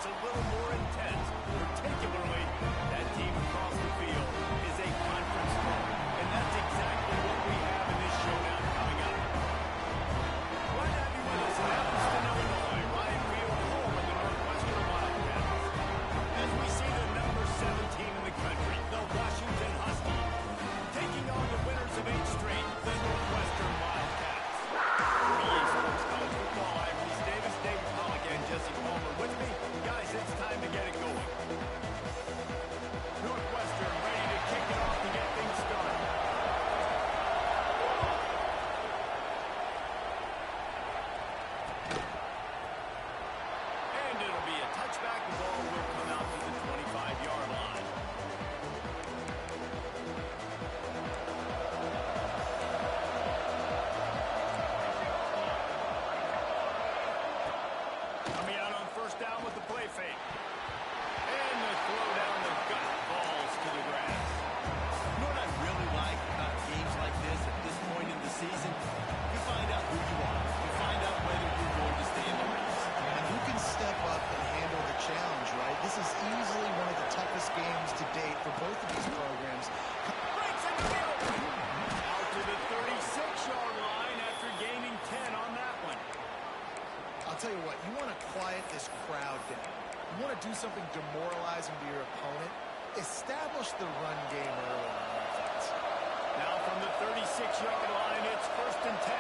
a little more intense, particularly that team across the field is a conference foe, and that's exactly what we have in this showdown coming up. Glad to have you with us in Evanston, Illinois, Ryan Field, home of the Northwestern Wildcats. As we see the number 7 team in the country, the Washington Huskies, taking on the winners of 8 straight, the Northwestern Wildcats. EA Sports College Football, I'm Reese Davis, David Pollock, and Jesse Palmer with me. Guys, it's time to get it going. Northwestern ready to kick it off to get things started. And it'll be a touchback. The ball will come out to the 25-yard line. Coming out on first down with the play fake. And the throw down the gut falls to the grass. You know what I really like about games like this at this point in the season? You find out who you are. You find out whether you're going to stay in the race. And who can step up and handle the challenge, right? This is easily one of the toughest games to date for both of these programs. Breaks in the middle. Out to the 36-yard line after gaining 10 on that one. I'll tell you what, you want to quiet this crowd down. You want to do something demoralizing to your opponent. Establish the run game early on offense. Now from the 36-yard line, it's 1st and 10.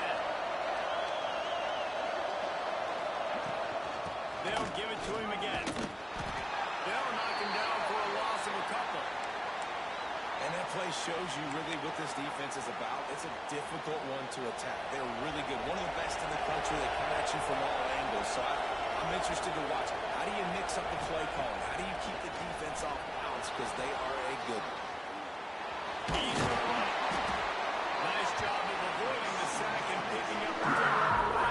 They'll give it to him again. They'll knock him down for a loss of a couple. And that play shows you really what this defense is about. It's a difficult one to attack. They're really good. One of the best in the country. They come at you from all angles. So I'm interested to watch. How do you mix up the play calling? How do you keep the defense off balance? Because they are a good one. He's the run. Nice job of avoiding the sack and picking up the turnover.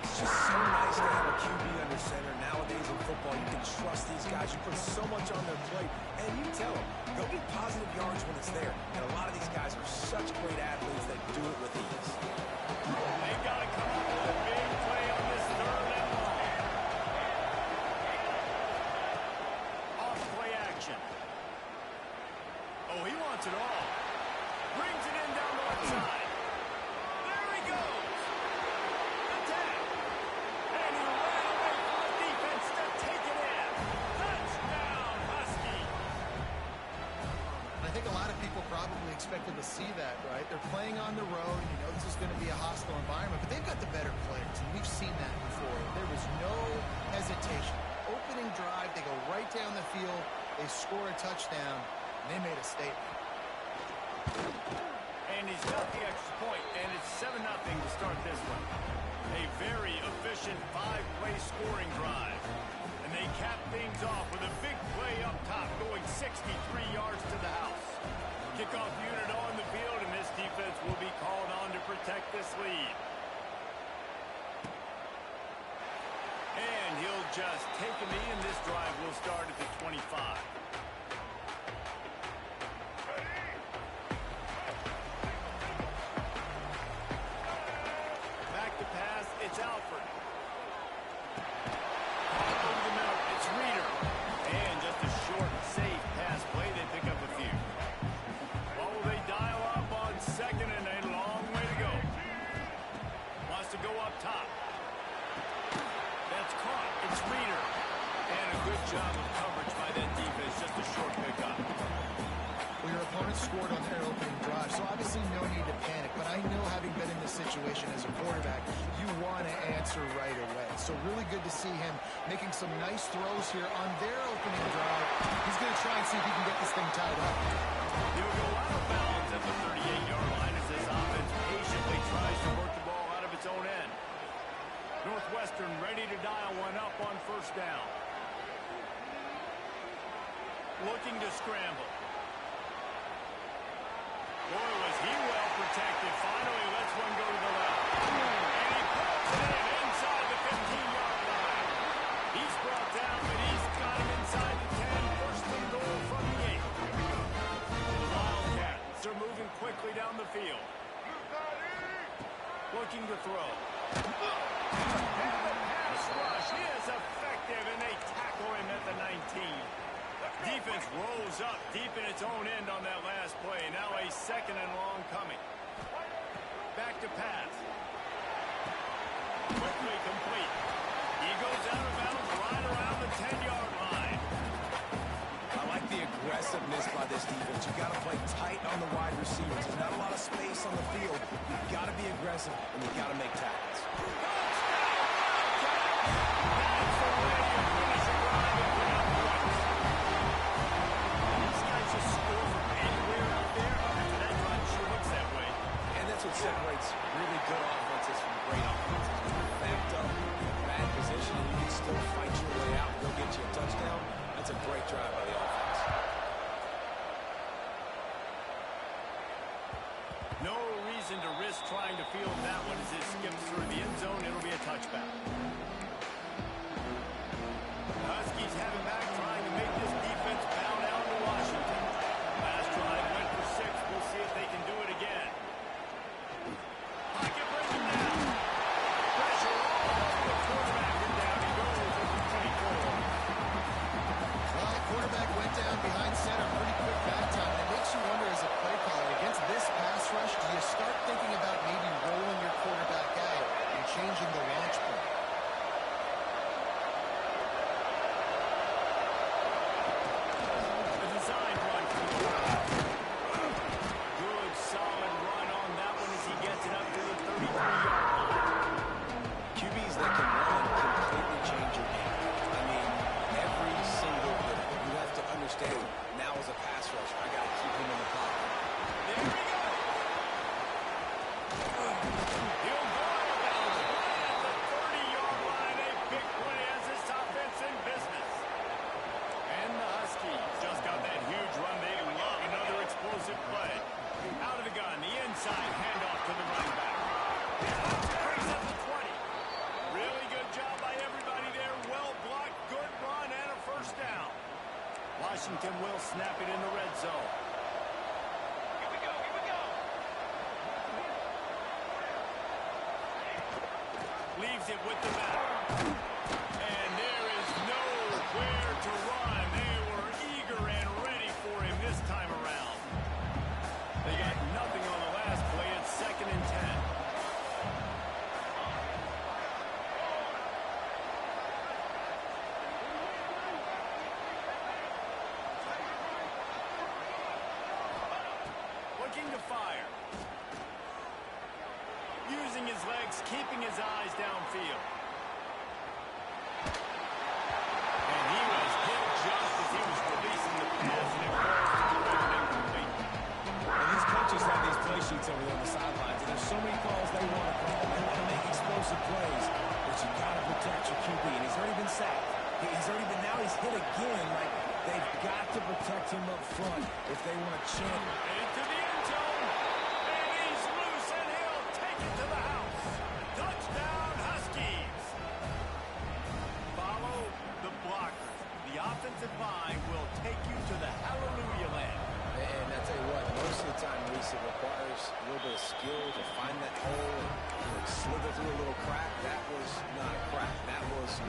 It's just so nice to have a QB under center. Nowadays in football, you can trust these guys. You put so much on their plate, and you tell them, go get positive yards when it's there. And a lot of these guys are such great athletes that do it with ease. They've got to come up with a big play on this 3rd and long. Off play action. Oh, he wants it all. Brings it in down the left side. There he goes. expected to see that, right? They're playing on the road, and you know this is going to be a hostile environment, but they've got the better players, and we've seen that before. There was no hesitation. Opening drive, they go right down the field, they score a touchdown, and they made a statement. And he's got the extra point, and it's 7-0 to start this one. A very efficient 5-play scoring drive. And they cap things off with a big play up top, going 63 yards to the house. Kickoff unit on the field, and this defense will be called on to protect this lead. And he'll just take a knee, and this drive will start at the 25. Back to pass, it's Alford. Over the middle, it's Reader. And just a short, safe pass play, they pick up a few. What will they dial up on second, and a long way to go. Wants to go up top. That's caught. It's Reader. And a good job of coverage by that defense. Just a short pickup. Well, your opponent scored on their opening drive, so obviously no need to panic. But I know, having been in this situation as a quarterback, you want to answer right away. So really good to see him making some nice throws here on their opening drive. He's going to try and see if he can get this thing tied up. He'll go out of bounds at the 38-yard line as this offense patiently tries to work the ball out of its own end. Northwestern ready to dial one up on first down. Looking to scramble. Boy, was he well protected. Finally lets one go to the left. And he puts it in inside the 15-yard line. He's brought down, but he's got him inside the 10. First and goal from the 8. The Wildcats are moving quickly down the field. Looking to throw. And the pass rush is effective, and they tackle him at the 19. Defense rolls up deep in its own end on that last play. Now a second and long coming. Back to pass. Quickly complete. He goes out of bounds right around the 10-yard line. I like the aggressiveness by this defense. You've got to play tight on the wide receivers. There's not a lot of space on the field. You've got to be aggressive, and you've got to make tackles. That's the way you finish a drive and put up points. These guys just score from anywhere out there. After that drive sure looks that way. And that's what separates really good offenses from great offenses. When you're backed up in a bad position and you can still fight your way out and go get you a touchdown, that's a great drive by the offense. No reason to risk trying to field that one as it skips through the end zone. It'll be a touchback. The Huskies have it back, trying to make this defense bow down to Washington. Last drive went for 6. We'll see if they can do it again. Pocket brings him down. Pressure all over the quarterback, and down he goes at the 24. Well, the quarterback went down behind center pretty quick that time. And it makes you wonder, as a play caller, against this pass rush, do you start thinking about maybe rolling your quarterback out and changing the launch point? A designed run for the quarterback. Good, solid run on that one as he gets it up to the 33-yard line. QBs that can run completely change your game. I mean, every single bit. You have to understand, now as a pass rush, I got to keep him in the pocket. There we go. He'll go out of bounds right at the 30-yard line. A big play as this offense in business. And the Huskies just got that huge run. They love another explosive play. Out of the gun, the inside handoff to the running back. Brings up the 20. Really good job by everybody there. Well blocked, good run, and a first down. Washington will snap it in the red zone. Leaves it with the back. And there is nowhere to run. They were eager and ready for him this time around. They got nothing on the last play. It's 2nd and 10. Looking using his legs, keeping his eyes downfield. And he was hit just as he was releasing the pass, and it falls to the ground incomplete. And these coaches have these play sheets over there on the sidelines, and there's so many calls they want to call. They want to make explosive plays, but you got to protect your QB, and he's already been sacked. Now he's hit again. Like, they've got to protect him up front if they want to champ. Into the end zone, and he's loose, and he'll take it to the house. Touchdown, Huskies. Follow the blockers. The offensive line will take you to the hallelujah land. And I tell you what, most of the time, Reese, it requires a little bit of skill to find that hole and slither through a little crack. That was not a crack. That was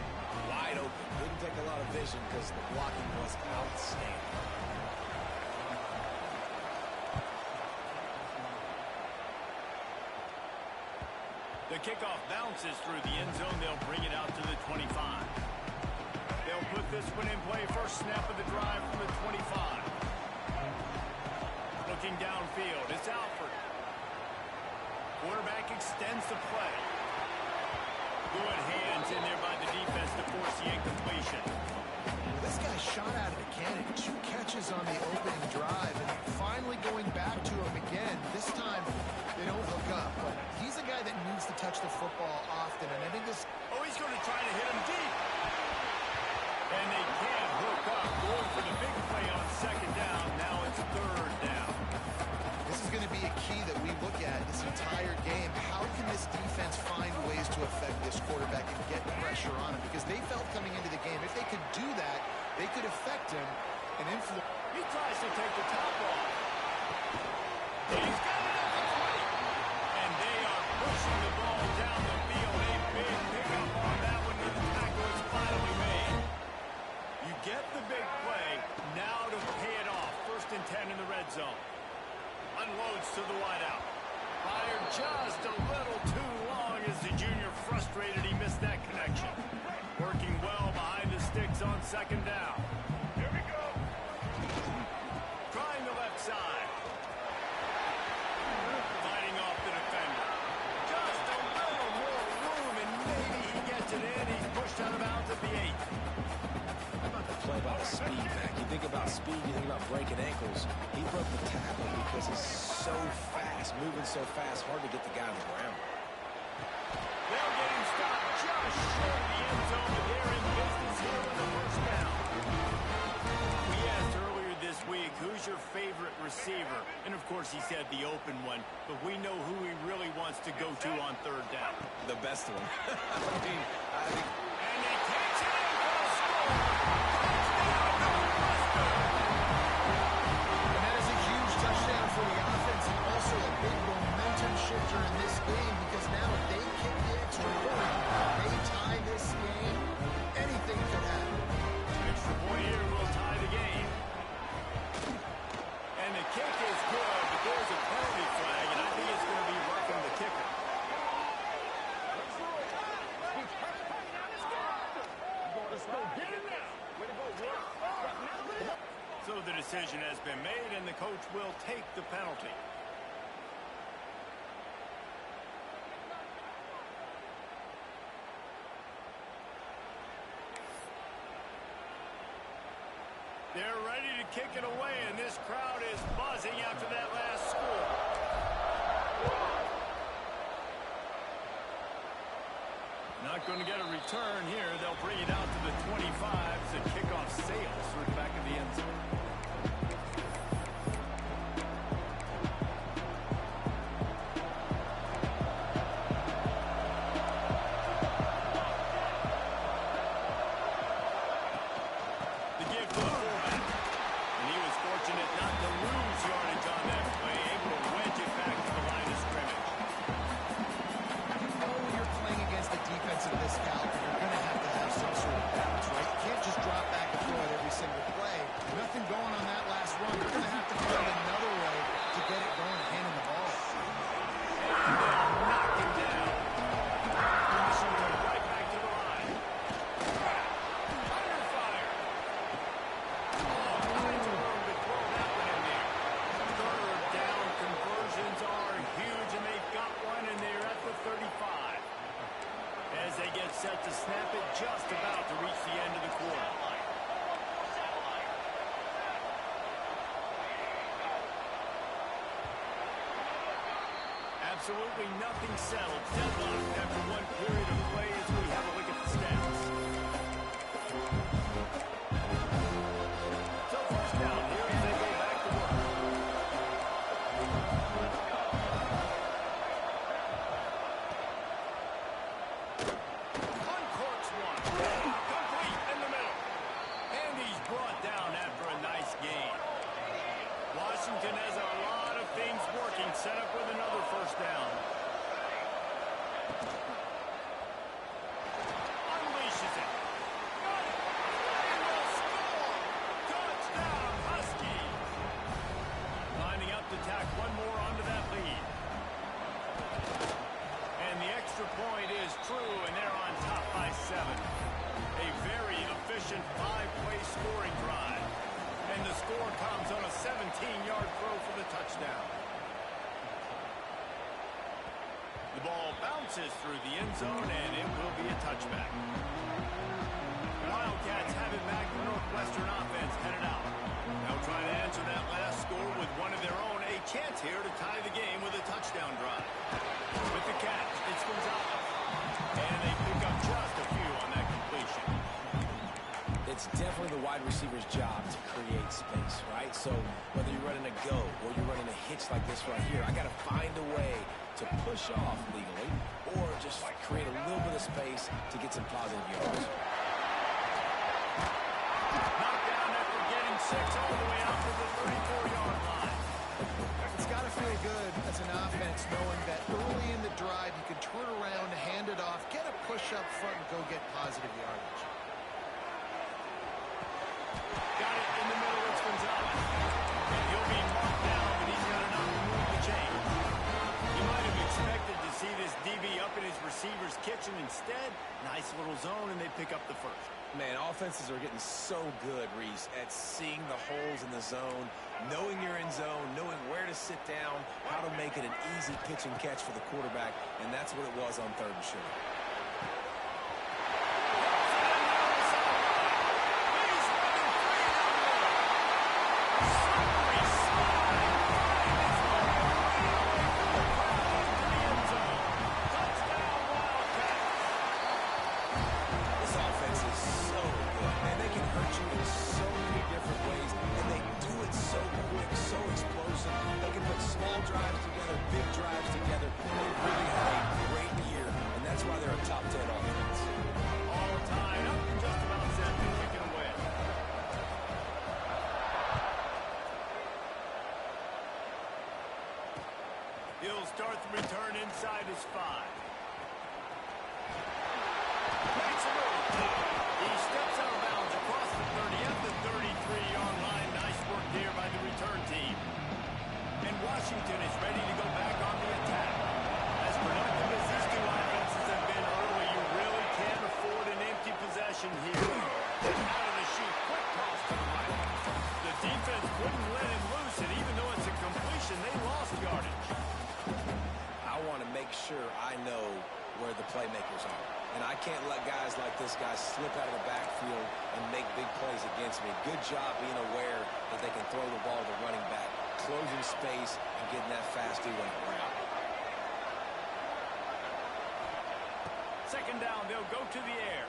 wide open. Didn't take a lot of vision because the blocking was outstanding. The kickoff bounces through the end zone. They'll bring it out to the 25. They'll put this one in play. First snap of the drive from the 25. Looking downfield, it's Alford. Quarterback extends the play. Good hands in there by the defense to force the incompletion. This guy shot out of the cannon. 2 catches on the opening drive, and finally going back to him again. This time, they don't hook up, but he's a guy that needs to touch the football often, and I think this... Oh, he's going to try to hit him deep. And they can't hook up. Going for the big play on second down. Now it's third down. This is going to be a key that we look at this entire game. How can this defense find ways to affect this quarterback and get pressure on him? Because they felt coming into the game, if they could do that, they could affect him and influence. He tries to take the top off. He's got it at the 20. And they are pushing the ball down the field. A big pickup on that one, and the tackle is finally made. You get the big play. Now to pay it off. 1st and 10 in the red zone. Unloads to the wideout. Fired just a little too long as the junior frustrated. He missed that connection. Working well behind the sticks on second down. Here we go. Trying the left side. Fighting off the defender. Just a little more room, and maybe he gets it in. He's pushed out of bounds at the 8. How about the play by the speed, Mac? You think about speed, you think about breaking ankles. He broke the tackle because he's so fast, moving so fast, hard to get the guy on the ground. They'll get him stopped just short of the end zone, but they're in business here with the first down. We asked earlier this week, who's your favorite receiver? And, of course, he said the open one, but we know who he really wants to go to on third down. The best one. I think... And he takes it in for a score. Touchdown, Northwestern. And that is a huge touchdown for the offense, and also a big momentum shifter in this game, because now if they kick the extra point, they tie this game, anything could happen. Extra point here will tie the game. And the kick is good, but there's a penalty flag, and I think it's going to be roughing the kicker. So the decision has been made, and the coach will take the penalty. They're ready to kick it away, and this crowd is buzzing after that last score. Not going to get a return here. They'll bring it out to the 25 as the kickoff sails through the back of the end zone. The give to the fullback. And he was fortunate not to lose yardage on that play, able to wedge it back to the line of scrimmage. When you're playing against a defense of this caliber, you're going to have some sort of balance, right? You can't just drop back and throw it every single play. Nothing going set to snap it just about to reach the end of the quarter. Absolutely nothing settled. Deadlocked after one period of play as we have a look at the stats. So first down here as they go back to work. Uncorks one. Complete in the middle. And he's brought down after a nice gain. Washington has a lot of things working, set up with another first down. Unleashes it. Got it. And will score. Touchdown, Husky. Lining up to tack one more onto that lead. And the extra point is true, and they're on top by 7. A very efficient 5-play scoring drive. And the score comes on a 17-yard throw for the touchdown. The ball bounces through the end zone, and it will be a touchback. The Wildcats have it back. The Northwestern offense headed out. They'll try to answer that last score with one of their own. A chance here to tie the game with a touchdown drive. With the catch, it's Gonzalez. And they pick up just a few on that completion. It's definitely the wide receiver's job to create space, right? So whether you're running a go or you're running a hitch like this right here, I got to find a way to push off legally or just create a little bit of space to get some positive yards. Knocked down after getting 6 all the way out to the 34-yard line. It's got to feel good as an offense knowing that early in the drive you can turn around, hand it off, get a push up front, and go get positive yardage. Got it in the middle, it's Gonzalez. And he'll be marked down, but he's got enough to move the chain. You might have expected to see this DB up in his receiver's kitchen. Instead, nice little zone, and they pick up the first. Man, offenses are getting so good, Reese, at seeing the holes in the zone, knowing you're in zone, knowing where to sit down, how to make it an easy pitch and catch for the quarterback, and that's what it was on 3rd and short. He'll start the return inside his 5. Makes a move. He steps out of bounds across the 30 at the 33-yard line. Nice work there by the return team. And Washington is ready to go back on the attack. As productive as these two offenses have been early, you really can't afford an empty possession here. And out of the chute, quick toss to the right. The defense wouldn't let him loose, and even though it's a completion, they lost yardage. I want to make sure I know where the playmakers are. And I can't let guys like this guy slip out of the backfield and make big plays against me. Good job being aware that they can throw the ball to the running back, closing space, and getting that fast dude on the ground. 2nd down, they'll go to the air.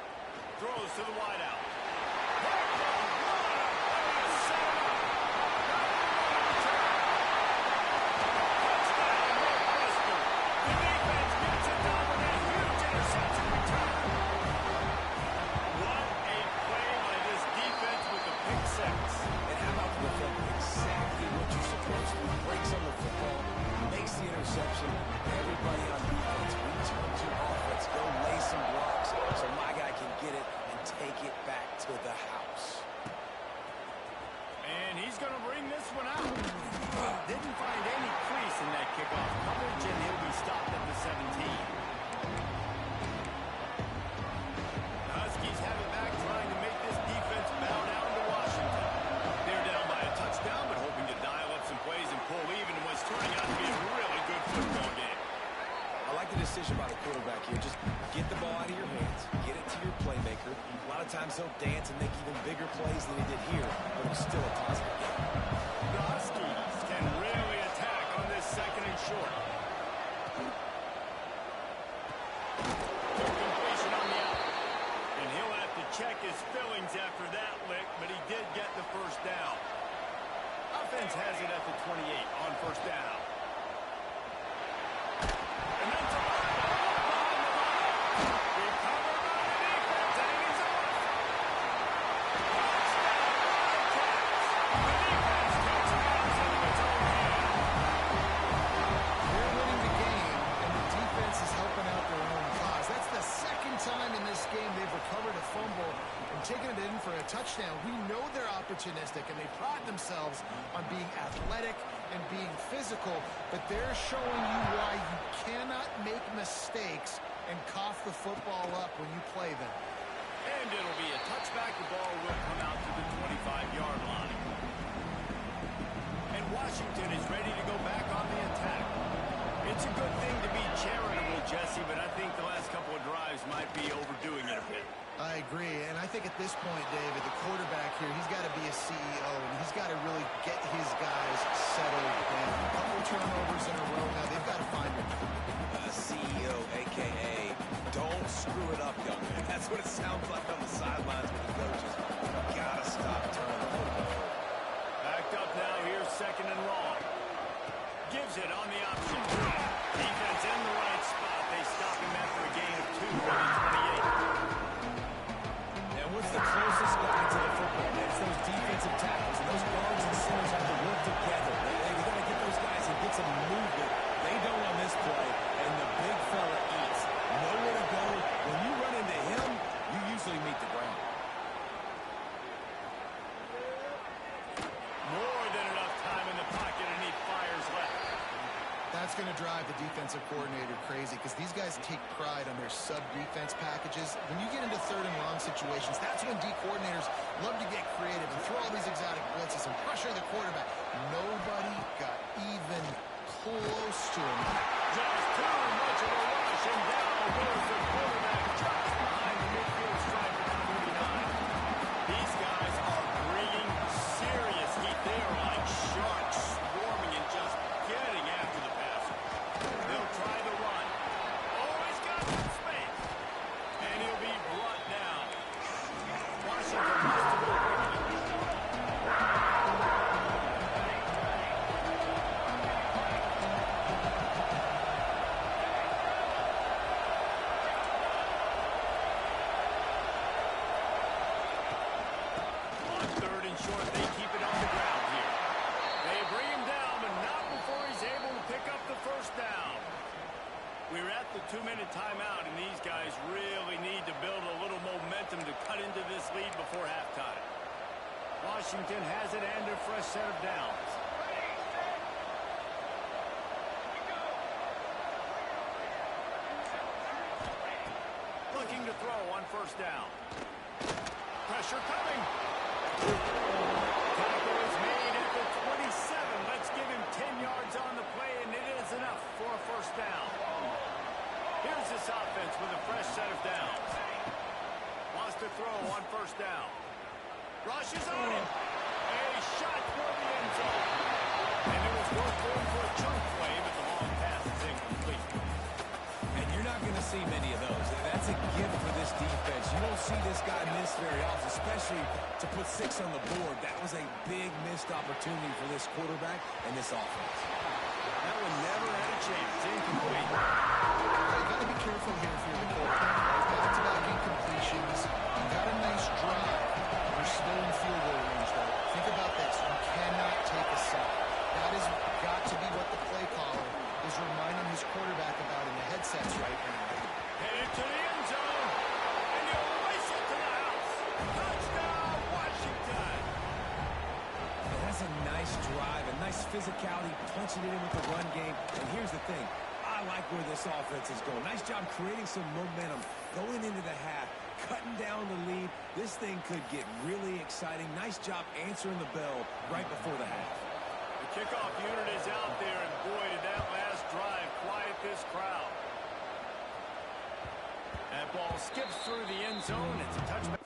Throws to the wideout. Everybody on defense return to offense. Go lay some blocks so my guy can get it and take it back to the house. And instruction by the quarterback here. Just get the ball out of your hands, get it to your playmaker. A lot of times he'll dance and make even bigger plays than he did here, but it was still a positive game. The Huskies can really attack on this second and short. Completion on the out. And he'll have to check his fillings after that lick, but he did get the first down. Offense has it at the 28 on first down. And then to behind the line. Recovered by the defense, and he's off. They're winning the game, and the defense is helping out their own cause. That's the second time in this game they've recovered a fumble and taken it in for a touchdown. We know they're opportunistic, and they pride themselves on being athletic and being physical, but they're showing you why you cannot make mistakes and cough the football up when you play them. And it'll be a touchback. The ball will come out to the 25-yard line. And Washington is ready to go back on the attack. It's a good thing to be charitable, Jesse, but I think the last couple of drives might be overdoing it a bit. I agree, and I think at this point, David, the quarterback here, he's got to be a CEO, and he's got to really get his guys settled in. A couple turnovers in a row now. They've got to find him. CEO, a.k.a. don't screw it up, young man. That's what it sounds like on the sidelines with the coaches. Gotta stop turning the football. Backed up now here, second and long. Gives it on the option. Defense in the right spot. They stop him after a gain of 2 on the 28. And what's the closest guy to the football, man? It's those defensive tackles. And those guards and centers have to work together. Hey, we got to get those guys and get some movement. They don't on this play, and the big fella eats. Nowhere to go. When you run into him, you usually meet the ground. More than enough time in the pocket, and he fires left. That's going to drive the defensive coordinator crazy because these guys take pride on their sub-defense packages. When you get into third and long situations, that's when D coordinators love to get creative and throw all these exotic blitzes and pressure the quarterback. Nobody got even close to him. Just too much of a rush, and down goes the quarterback just behind the midfield stripe at 49. These guys are bringing serious heat. They are like sharks swarming and just getting after the passer. They'll try the run. Oh, he's got some space. And he'll be brought down. Washington has to go quickly. On third and short, they keep it on the ground here. They bring him down, but not before he's able to pick up the first down. We're at the 2-minute timeout, and these guys really need to build a little momentum to cut into this lead before halftime. Washington has it and a fresh set of downs. Looking to throw on first down. Pressure coming. Tackle is made at the 27. Let's give him 10 yards on the play, and it is enough for a first down. Here's this offense with a fresh set of downs. Wants to throw on first down. Rushes on him. A shot for the end zone. And it was worth going for a chunk play, but the long pass is incomplete. And you're not going to see many of those. That's a gift for this defense. You don't see this guy miss very often, especially to put 6 on the board. That was a big missed opportunity for this quarterback and this offense. That one never had a chance. Incomplete. You got to be careful here if you're the quarterback. Back-to-back incompletions. You got a nice drive. You're still in field goal range, though. Think about this. You cannot take a sack. That has got to be what the play caller is reminding his quarterback about in the headsets right now. Headed to the end zone. And he'll race it to the house. Touchdown, Washington. And that's a nice drive, a nice physicality, punching it in with the run game. And here's the thing. I like where this offense is going. Nice job creating some momentum, going into the half, cutting down the lead. This thing could get really exciting. Nice job answering the bell right before the half. The kickoff unit is out there, and boy, did that last drive quiet this crowd. that ball skips through the end zone. It's a touchback.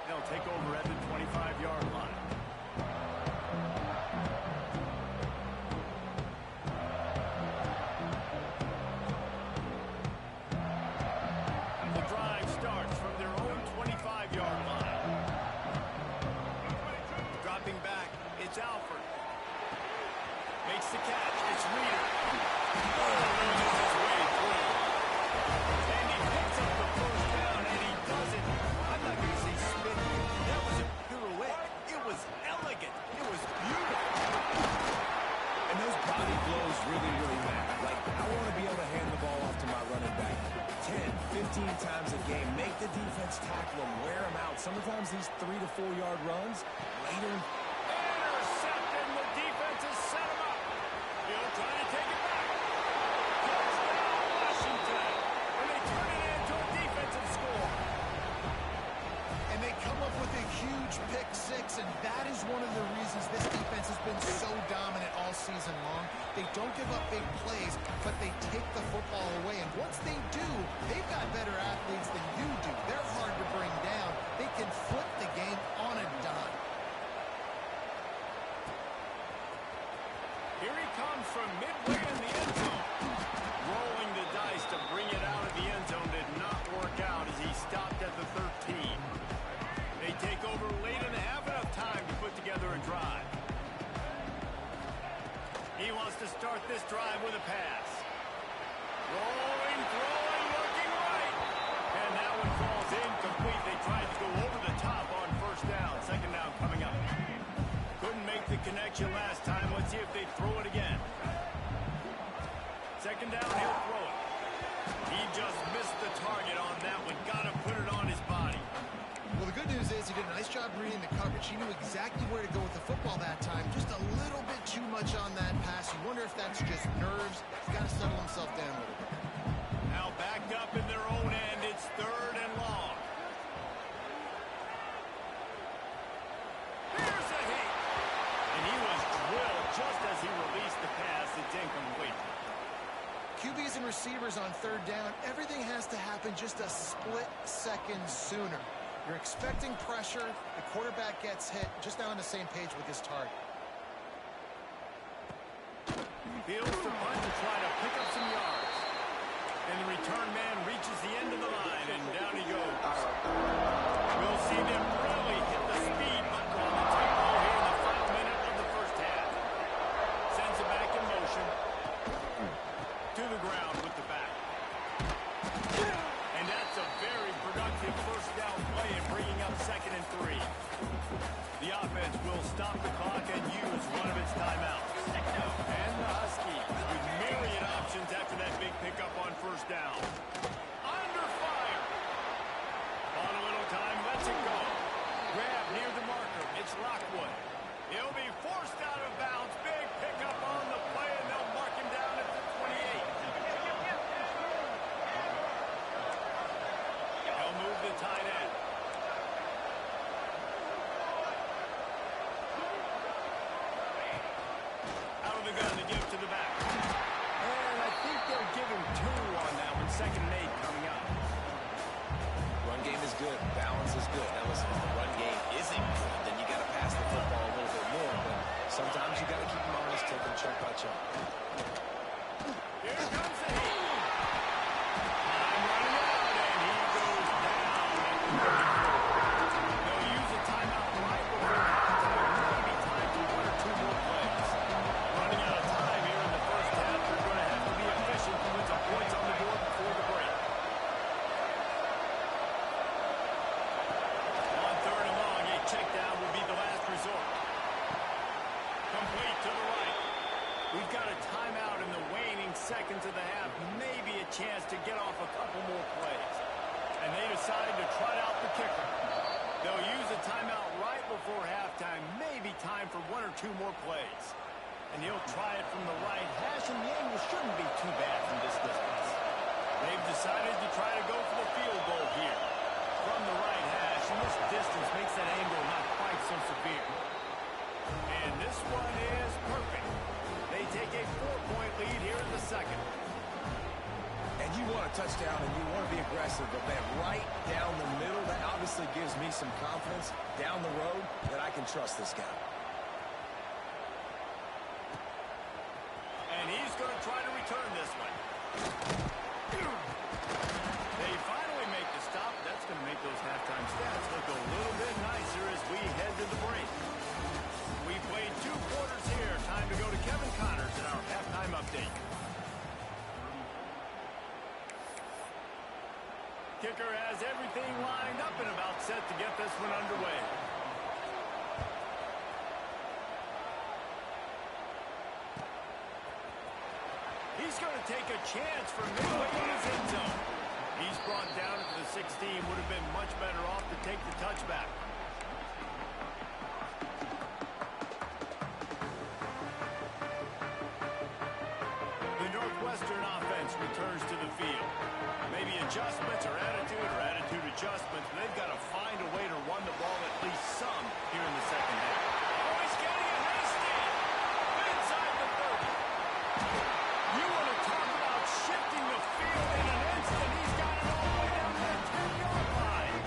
They'll take over at the 25-yard line. The drive starts from their own 25-yard line. Dropping back, it's Alford. Makes the catch, it's Reader. Loses his way through. And he picks up the first down, and he does it. I'm not going to say spin. That was a pirouette. It was elegant. It was beautiful. And those body blows really, really matter. Like, I want to be able to hand the ball off to my running back 10, 15 times a game. Make the defense tackle them, wear them out. Sometimes these 3 to 4 yard runs, later. Intercepted, and the defense has set him up. He'll try to take it back. Touchdown, Washington. And they turn it into a defensive score. And they come up with a huge pick six, and that is one of the reasons this defense has been so dominant all season long. They don't give up big plays, but they take the football away. And once they do, they've got better athletes than you do. They're hard to bring down. They can flip the game on a dime. Here he comes from midway in the end zone. Rolling the dice to bring it out of the end zone did not work out as he stopped at the 13. They take over late and have enough time to put together a drive. He wants to start this drive with a pass. Rolling, throwing, looking right. And that one falls incomplete. They tried to go over the top on first down. Second down coming up. Couldn't make the connection last time. Let's see if they throw it again. Second down, he'll throw it. He just missed the target on that one. Got to put it on his body. Well, the good news is he did a nice job reading the coverage. He knew exactly where to go with the football that time. Just a little bit too much on that pass. You wonder if that's just nerves. He's got to settle himself down a little bit. Now backed up in their own end. It's third and long. Here's a hit. And he was drilled just as he released the pass. It's incomplete. QBs and receivers on third down, everything has to happen just a split second sooner. You're expecting pressure. The quarterback gets hit. Just now on the same page with his target. Fields to punt to try to pick up some yards. And the return man reaches the end of the line, and down he goes. We'll see them really hit the speed button on the tempo here in the final minute of the first half. Sends it back in motion. To the ground with the back. And that's a very productive first down play and bringing up 2nd and 3. The offense will stop the clock and use one of its timeouts. And the Huskies with myriad options after that big pickup on first down. Under fire. On a little time, lets it go. Grab near the marker. It's Lockwood. He'll be forced out of bounds. Big pickup on the play, and they'll mark him down at the 28. They'll move the tight end. Out of the gun to give to the back. And I think they'll give him 2 on that one. 2nd and 8 coming up. Run game is good. Balance is good. Now listen, if the run game isn't good, then you got to pass the football a little bit more. But sometimes you got to keep them honest, taking chunk by chunk. Here comes the heat. Time running out, and he goes down at the 34. They'll use a timeout right before halftime. Maybe time for 1 or 2 more plays. Running out of time here in the first half. They're going to have to be efficient to put some points on the board before the break. On 3rd and long, a check down will be the last resort. Complete to the right. We've got a timeout in the waning seconds of the half. Maybe a chance to get off a couple more plays. And they decide to trot out the kicker. They'll use a timeout right before halftime. Maybe time for 1 or 2 more plays. And he'll try it from the right hash, and the angle shouldn't be too bad from this distance. They've decided to try to go for the field goal here. From the right hash, and this distance makes that angle not quite so severe. And this one is perfect. They take a 4-point lead here in the second. And you want a touchdown and you want to be aggressive, but man, right down the middle, that obviously gives me some confidence down the road that I can trust this guy. And he's going to try to return this one. They finally make the stop. That's going to make those halftime stats look a little bit nicer as we head to the break. We played 2 quarters here. Time to go to Kevin Connors in our halftime update. Kicker has everything lined up and about set to get this one underway. He's going to take a chance from midway in his end zone. He's brought down to the 16. Would have been much better off to take the touchback. The Northwestern offense returns to the field. Maybe adjustments or attitude adjustments. But they've got to find a way to run the ball at least some here in the second half. Oh, he's getting a hasty inside the 30. You want to talk about shifting the field in an instant. He's got it all the way down to that 10-yard line.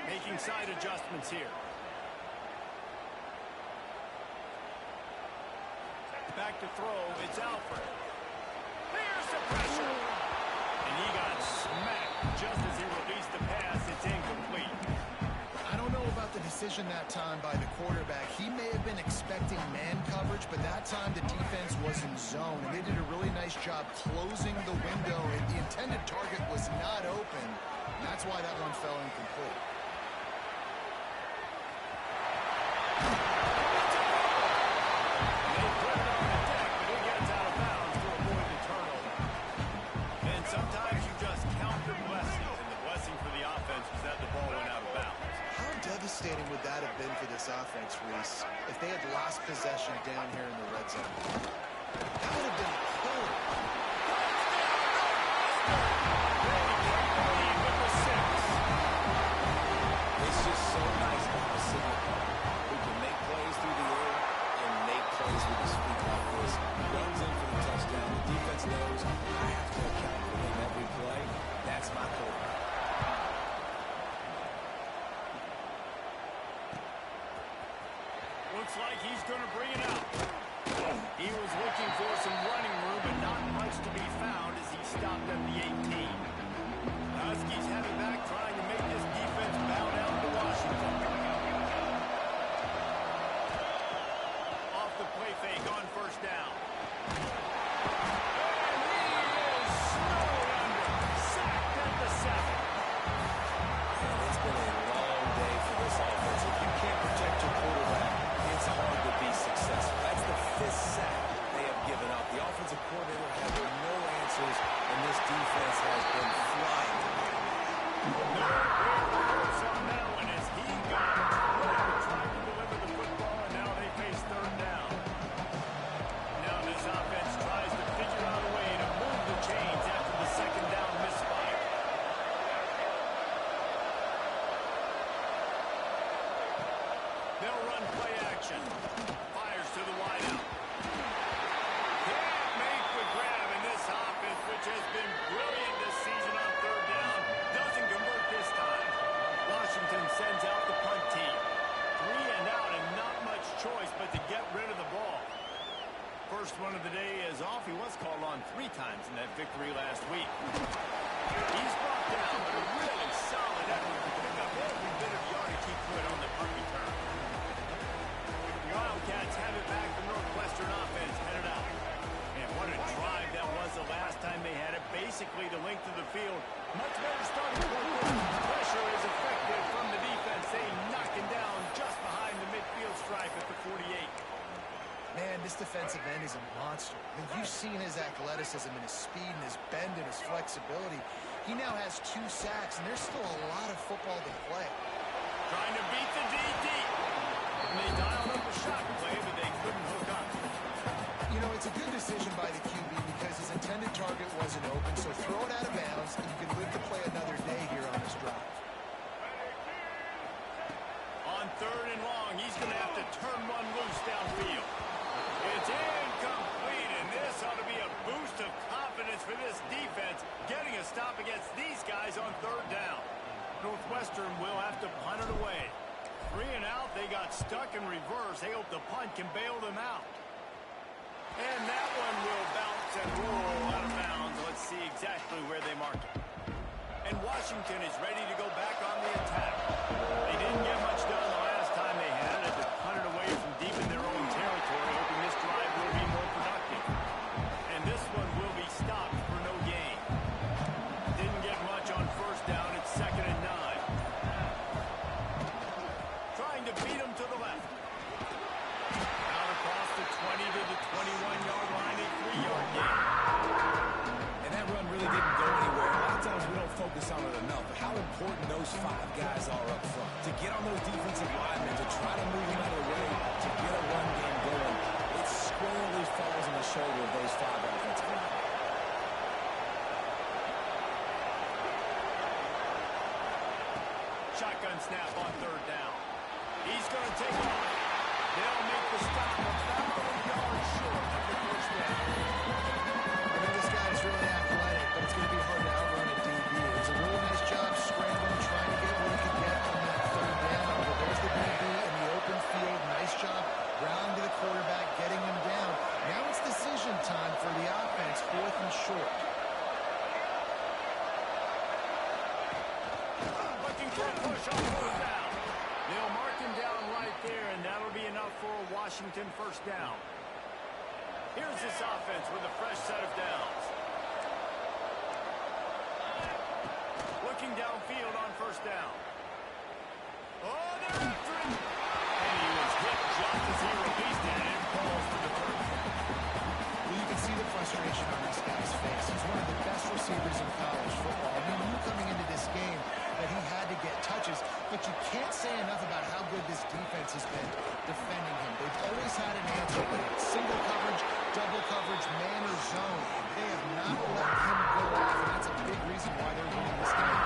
Making side adjustments here. Back to throw. It's Alfred. There's the pressure. And he got smacked just as he released the pass. It's incomplete. I don't know about the decision that time by the quarterback. He may have been expecting man coverage, but that time the defense was in zone, and they did a really nice job closing the window. And the intended target was not open. That's why that one fell incomplete. Devastating would that have been for this offense, Reese, if they had lost possession down here in the red zone? That would have been cool. It's just so nice to have a signal who can make plays through the air and make plays with his feet like this. Runs in for the touchdown. The defense knows I have to account for him every play. That's my quarterback. Looks like he's going to bring it out. He was looking for some running room, but not much to be found as he stopped at the 18. Huskies have it back, trying to make this defense bow down to Washington. Off the play fake on first down. And he is snowed under. Sacked at the 7. And it's been a long day for this offense. If you can't protect your quarterback, it's hard to be successful. That's the 5th sack they have given up. The offensive coordinator had no answers, and this defense has been flying. No reverse on that one as he got through, trying to deliver the football, and now they face 3rd down. Now this offense tries to figure out a way to move the chains after the 2nd down misfire. They'll run play action. Fires to the wideout. Can't make the grab in this offense, which has been brilliant this season on 3rd down. Doesn't convert this time. Washington sends out the punt team. 3 and out and not much choice but to get rid of the ball. First one of the day is off. He was called on 3 times in that victory last week. He's brought down, but a really solid effort to pick up every bit of yardage he could on the punt return. Wildcats have it back. The Northwestern offense headed out. And what a drive that was the last time they had it. Basically the length of the field. Much better starting point. Pressure is effective from the defense. They knock him down just behind the midfield stripe at the 48. Man, this defensive end is a monster. I mean, you've seen his athleticism and his speed and his bend and his flexibility. He now has 2 sacks, and there's still a lot of football to play. Trying to beat the DD. And they dialed up a shot play turn one loose downfield. It's incomplete, and this ought to be a boost of confidence for this defense, getting a stop against these guys on third down. Northwestern will have to punt it away. 3 and out, they got stuck in reverse. They hope the punt can bail them out. And that one will bounce and roll out of bounds. Let's see exactly where they mark it. And Washington is ready to go back on the attack. They didn't get much done the last time they had it. They punted away from deep in their own territory, hoping this drive will be more productive. And this one will be stopped for no gain. Didn't get much on first down. It's 2nd and 9. Trying to beat them to the left. Out across the 20 to the 21-yard line, a 3-yard gain. And that run really didn't go anywhere. A lot of times we don't focus on it enough, but how important those 5 guys are up front. To get on those defensive linemen, to try to move them out of the way, to get a run game going, it squarely falls on the shoulder of those 5 offensive linemen. Shotgun snap on third down. He's going to take off. They'll make the stop about a yard short of the first down. I know this guy is really athletic, but it's going to be hard to outrun a DB. It was a really nice job scrambling, trying to get what he could get on that third down. But there's the DB in the open field. Nice job rounding to the quarterback, getting him down. Now it's decision time for the offense, 4th and short. Looking for a push on fourth down. They'll mark him down right there, and that'll be enough for a Washington first down. Here's this offense with a fresh set of downs. Looking downfield on first down. Oh, they're after him. And he was hit just as he released it, and it falls to the 30. Well, you can see the frustration on this guy's face. He's one of the best receivers in college football. I mean, you coming into this game that he had to get touches, but you can't say enough about how good this defense has been defending him. They've always had an answer, whether it's single coverage, double coverage, man or zone. They have not let him go off, and that's a big reason why they're winning this game.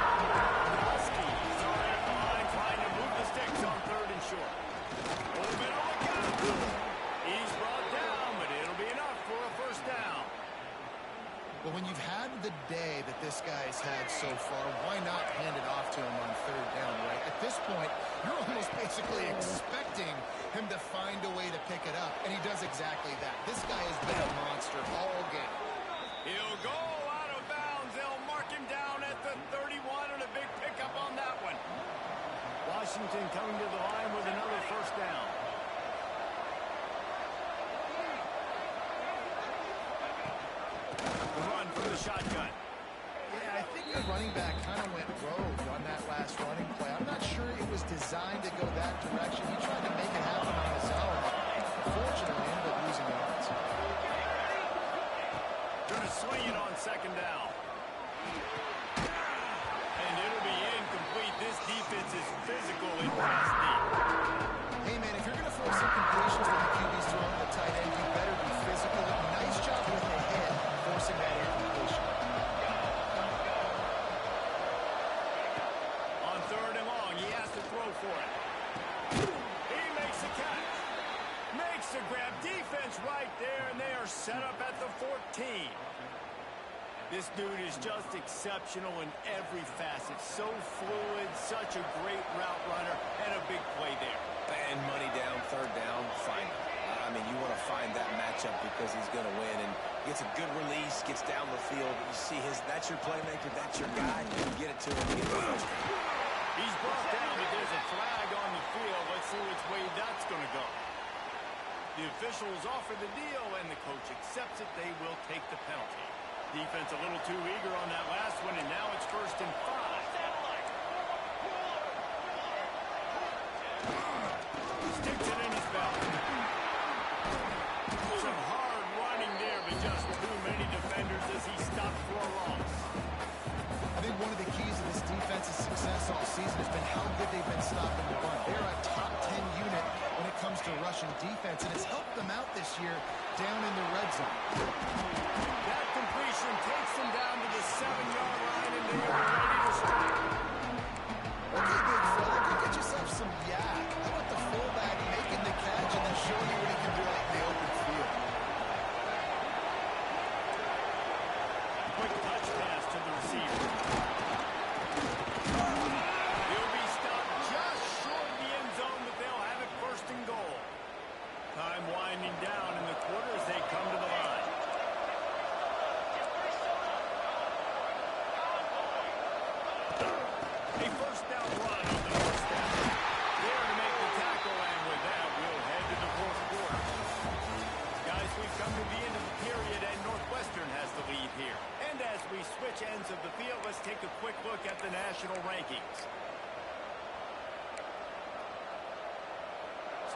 Huskies are in behind, trying to move the sticks on third and short. A little bit on the count. He's brought down, but it'll be enough for a first down. But when you've had the day that this guy's had so far, why not hand it off to him on third down, right? At this point, you're almost basically expecting him to find a way to pick it up, and he does exactly that. This guy has been a monster all game. He'll go out of bounds. They'll mark him down at the 31, and a big pickup on that one. Washington coming to the line with another first down. The run from the shotgun. Yeah, I think the running back kind of went rogue on that last running play. I'm not sure it was designed to go that direction. He tried to make it happen on his own. Unfortunately, ended up losing yards. Going to swing it on second down. And it'll be incomplete. This defense is physical and pass deep. Hey, man, if you're going to force incompletions when the QB's throwing the tight end, you better be physical. Nice job with the hit, forcing that incompletion. On third and long, he has to throw for it. He makes the catch. Makes the grab. Defense right there, and they are set up at the 14. This dude is just exceptional in every facet. So fluid, such a great route runner, and a big play there. And money down, third down, fine. I mean, you want to find that matchup because he's going to win. And gets a good release, gets down the field. You see that's your playmaker, that's your guy. You get it to him, get the first down. He's brought down, but there's a flag on the field. Let's see which way that's going to go. The officials offer the deal, and the coach accepts it. They will take the penalty. Defense a little too eager on that last one, and now it's 1st and 5. Sticks it in his belt. Some hard running there, but just too many defenders as he stopped for a loss. I think one of the keys of this defense's success all season has been how good they've been stopping the run. They're a top 10 unit when it comes to rushing defense, and it's helped them out this year down in the red zone. That completion takes them down to the 7-yard line, and they are ready to strike. Okay, big fella, go get yourself some yak. How about the fullback making the catch and Time winding down in the quarter as they come to the line. A first down run on the first down. There to make the tackle, and with that, we'll head to the fourth quarter. Guys, we've come to the end of the period, and Northwestern has the lead here. And as we switch ends of the field, let's take a quick look at the national rankings.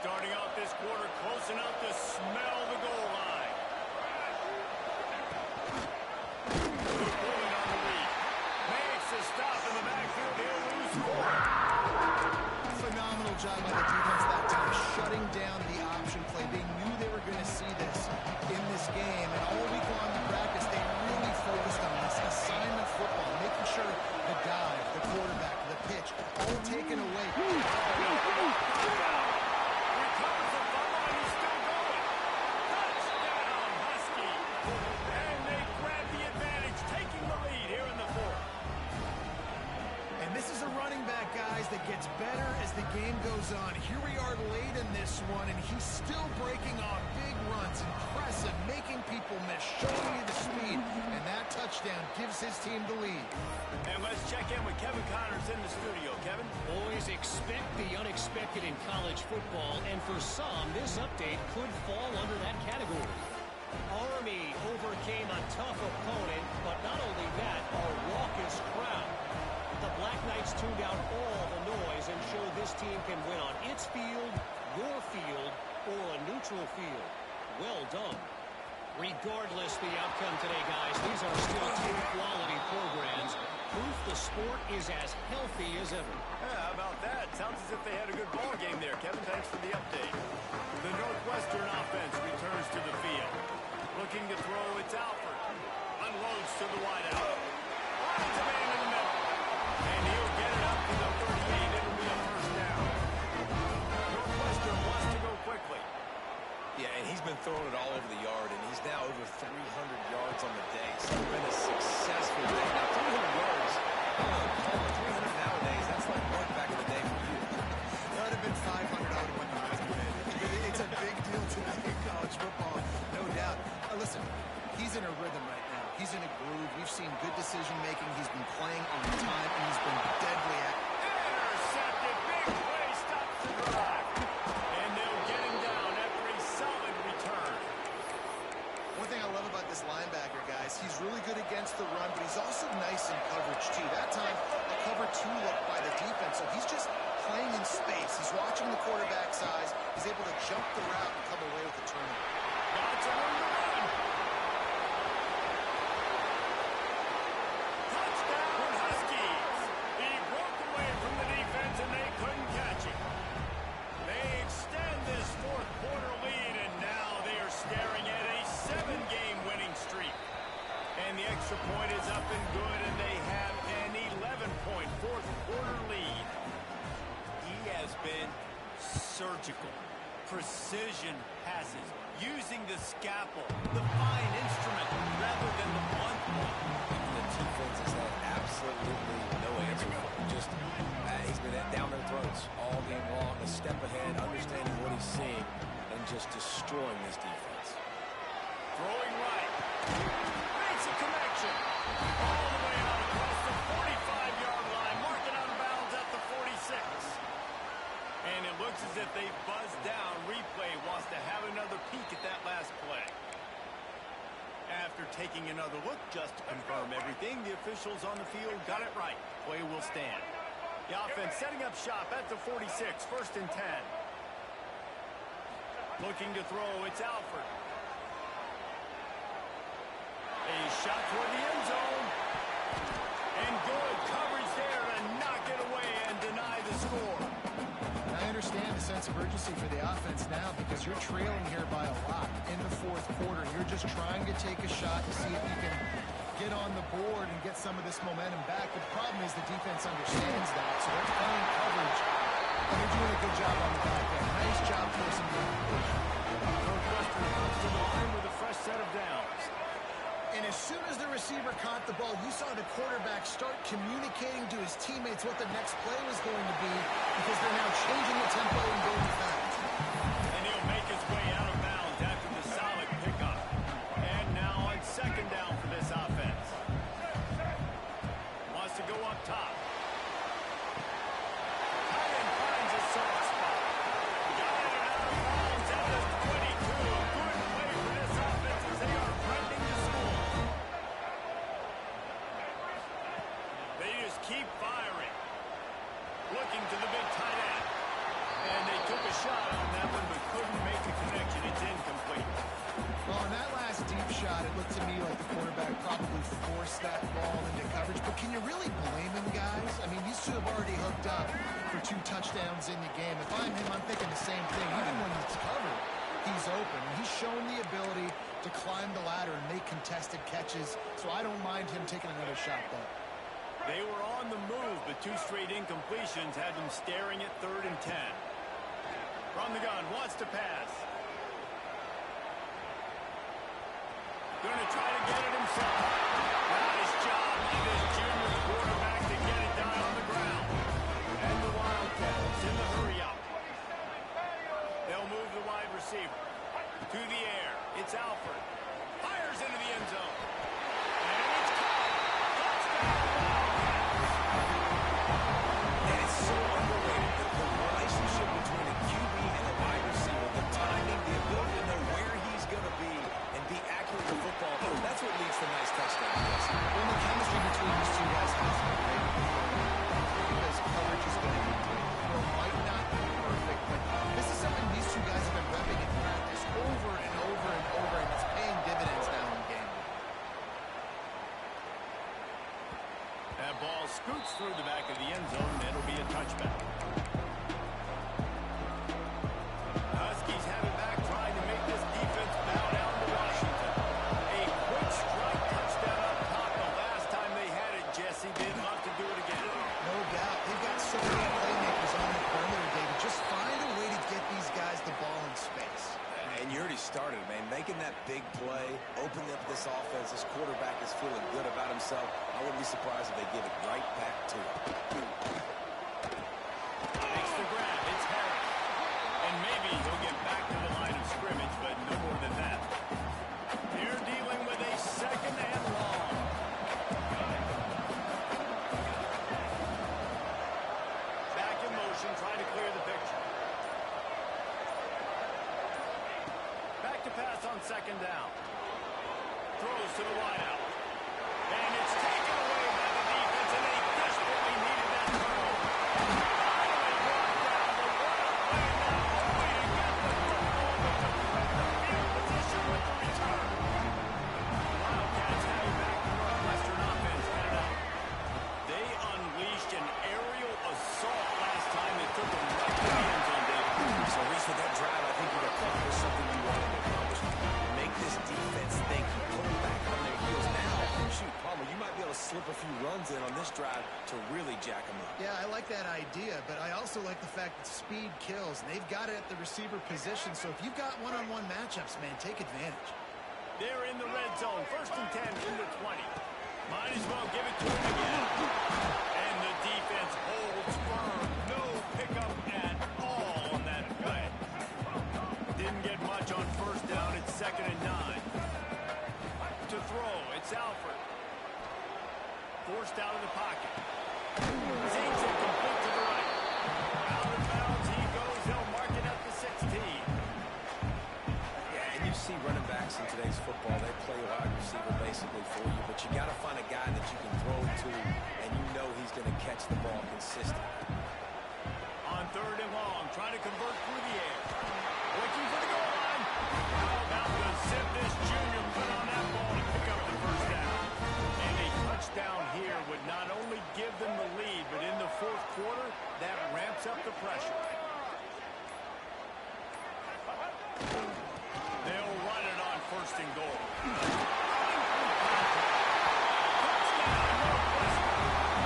Starting off this quarter, close enough to smell the goal line. Good point on the lead. Makes a stop in the backfield. He'll lose 4. Phenomenal job by the defense that time, shutting down the option play. They knew they were going to see this in this game, and all week long in practice, they really focused on this assignment football, making sure the dive, the quarterback, the pitch, all taken away. That gets better as the game goes on. Here we are late in this one, and he's still breaking on big runs, impressive, making people miss, showing you the speed, and that touchdown gives his team the lead. And let's check in with Kevin Connors in the studio. Kevin? Always expect the unexpected in college football, and for some, this update could fall under that category. Army overcame a tough opponent, but not only that, a raucous crowd. The Black Knights tuned out all the noise and showed this team can win on its field, your field, or a neutral field. Well done. Regardless the outcome today, guys, these are still two quality programs. Proof the sport is as healthy as ever. Yeah, how about that? Sounds as if they had a good ball game there, Kevin. Thanks for the update. The Northwestern offense returns to the field. Looking to throw, it's Alford. Unloads to the wideout. Finds a man in the middle. And he'll get it up to the 38. It'll be a first down. Northwestern wants to go quickly. Yeah, and he's been throwing it all over the yard, and he's now over 300 yards on the day. So it's been a successful day. Now, 300 yards, I don't know, 300 nowadays, that's like one back in the day for you. That would have been 500. I would have went to Heisman. It's a big deal tonight in college football, no doubt. Listen, he's in a rhythm right now. He's in a groove. We've seen good decision-making. He's been playing on time, and he's been deadly at Intercepted. Big play. Stops the drive. And they'll get him down after a solid return. One thing I love about this linebacker, guys, he's really good against the run, but he's also nice in coverage, too. That time, a cover 2 look by the defense, so he's just playing in space. He's watching the quarterback size. He's able to jump the route and come away with the turnover. That's a run. Touchdown, Huskies. He broke away from the defense, and they couldn't catch him. They extend this fourth quarter lead, and now they are staring at a 7-game winning streak. And the extra point is up and good, and they have an 11-point fourth quarter lead. He has been surgical. Precision passes, using the scalpel, the fine instrument, rather than the blunt one. The defense has had absolutely no answer for him. Just, he's been down their throats all game long, a step ahead, understanding what he's seeing, and just destroying this defense. Throwing right. Makes a connection. All the way out across the 45-yard line. Marking out of bounds at the 46. And it looks as if they buzzed down. Replay wants to have another peek at that last play. After taking another look just to confirm everything, the officials on the field got it right. Play will stand. The offense setting up shop at the 46. First and 10. Looking to throw, it's Alford. A shot toward the end zone. And good coverage there to knock it away and deny the score. I understand the sense of urgency for the offense now because you're trailing here by a lot in the fourth quarter. You're just trying to take a shot to see if you can get on the board and get some of this momentum back. But the problem is the defense understands that, so they're playing coverage, and they're doing a good job on the back end. Nice job forcing the completion. Northwestern comes to the line with a fresh set of downs. And as soon as the receiver caught the ball, you saw the quarterback start communicating to his teammates what the next play was going to be because they're now changing the tempo and going fast. And he'll make his way out enough for 2 touchdowns in the game. If I'm him, I'm thinking the same thing. Even when he's covered, he's open. He's shown the ability to climb the ladder and make contested catches, so I don't mind him taking another shot there. They were on the move, but 2 straight incompletions had them staring at 3rd and 10. From the gun, wants to pass. Going to try to get it himself. Nice job by this junior quarterback to get it down on the ground. And the Wildcats in the hurry-up. They'll move the wide receiver. To the air. It's Alford. Fires into the end zone. And it's caught. Touchdown Wildcats. And it's so underrated that the relationship between a QB and a wide receiver, the timing, the ability to know where he's going to be and be accurate with football, that's what leads to nice touchdowns. Well, the chemistry between these 2 guys has to be great because coverage is going to be great. It might not be perfect, but this is something these 2 guys have been repping in practice over and over and over, and it's paying dividends now in game. That ball scoots through the back of the end zone, and it'll be a touchback. Huskies have it back, trying to make this defense bow down to Washington. A quick strike touchdown up top. The last time they had it, Jesse, they'd love to do it again. No doubt. They've got so many playmakers on the perimeter, David. Just find a way to get these guys the ball in space. And you already started, man. Making that big play, opening up this offense. This quarterback is feeling good about himself. I wouldn't be surprised if they give it right back to him. Makes the grab. It's Harris. And maybe he'll get back to the line of scrimmage, but no more than that. They're dealing with a 2nd and long. Back in motion, trying to clear the picture. Back to pass on 2nd down. Throws to the wideout. And it's taken away by the defense, and they desperately needed that turnover. Finally brought down the one-play now, hoping to get the football, but to put the field position with the return. Wildcats have it back to Northwestern offense headed out. They unleashed an aerial assault last time. It took them right to the end zone, David. So at least with that drive, I think you've accomplished something you wanted to accomplish. Make this defense think, pull back on their heels. Now, shoot, Palmer, you might be able to slip a few runs in on this drive to really jack them up. Yeah, I like that idea, but I also like the fact that speed kills, and they've got it at the receiver position, so if you've got one-on-one matchups, man, take advantage. They're in the red zone. 1st and 10 from the 20. Might as well give it to him again. And the defense holds firm. No pickup at all on that play. Didn't get much on 1st down. It's 2nd and 9. To throw, it's Alford. Forced out of the pocket. Seems it complete to the right. Out of bounds he goes. They'll mark it at the 16. Yeah, and you see running backs in today's football, they play wide receiver basically for you, but you got to find a guy that you can throw to, and you know he's going to catch the ball consistently. On 3rd and long, trying to convert through the air. Looking for the goal line. How about the zip this junior put on that ball to pick up the 1st down. And a touchdown here would not only give them the lead, but in the 4th quarter, that ramps up the pressure. They'll run it on 1st and goal. Touchdown, Northwestern.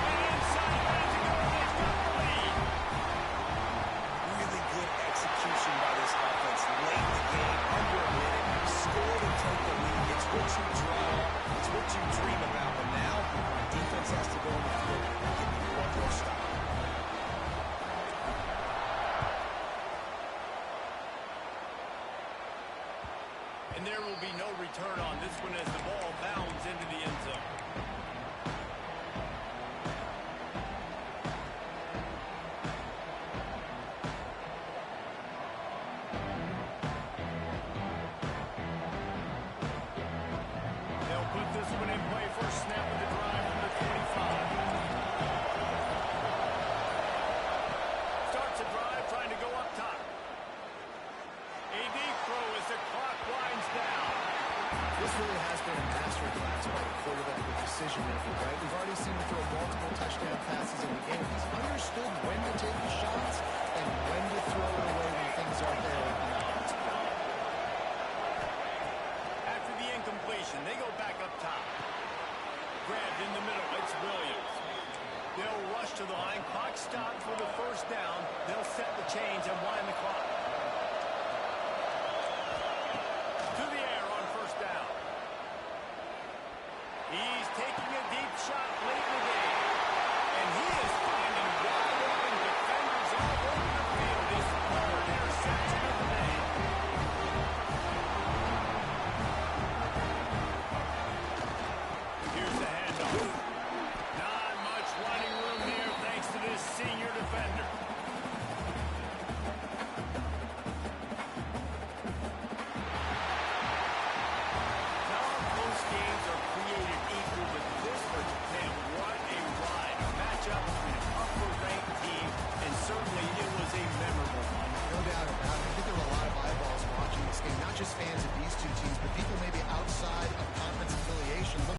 And inside, ready to go. They've got the lead. Really good execution by this offense. Late in the game, under a minute, score to take the lead. It's what you draw. It's what you dream about. But now, defense has to go on the field and give you one more stop. And there will be no return on this one as the ball bounds into the end zone. They'll put this one in play. First snap of the drive from the 25. Starts a drive trying to go up top. A deep throw as the clock winds down. This really has been a masterclass by the quarterback with decision-making, right? We've already seen him throw multiple touchdown passes in the game. He's understood when to take the shots and when to throw it away when things aren't there on the offensive line. After the incompletion, they go back up top. Grabbed in the middle. It's Williams. They'll rush to the line. Clock stopped for the first down. They'll set the chains and wind the clock.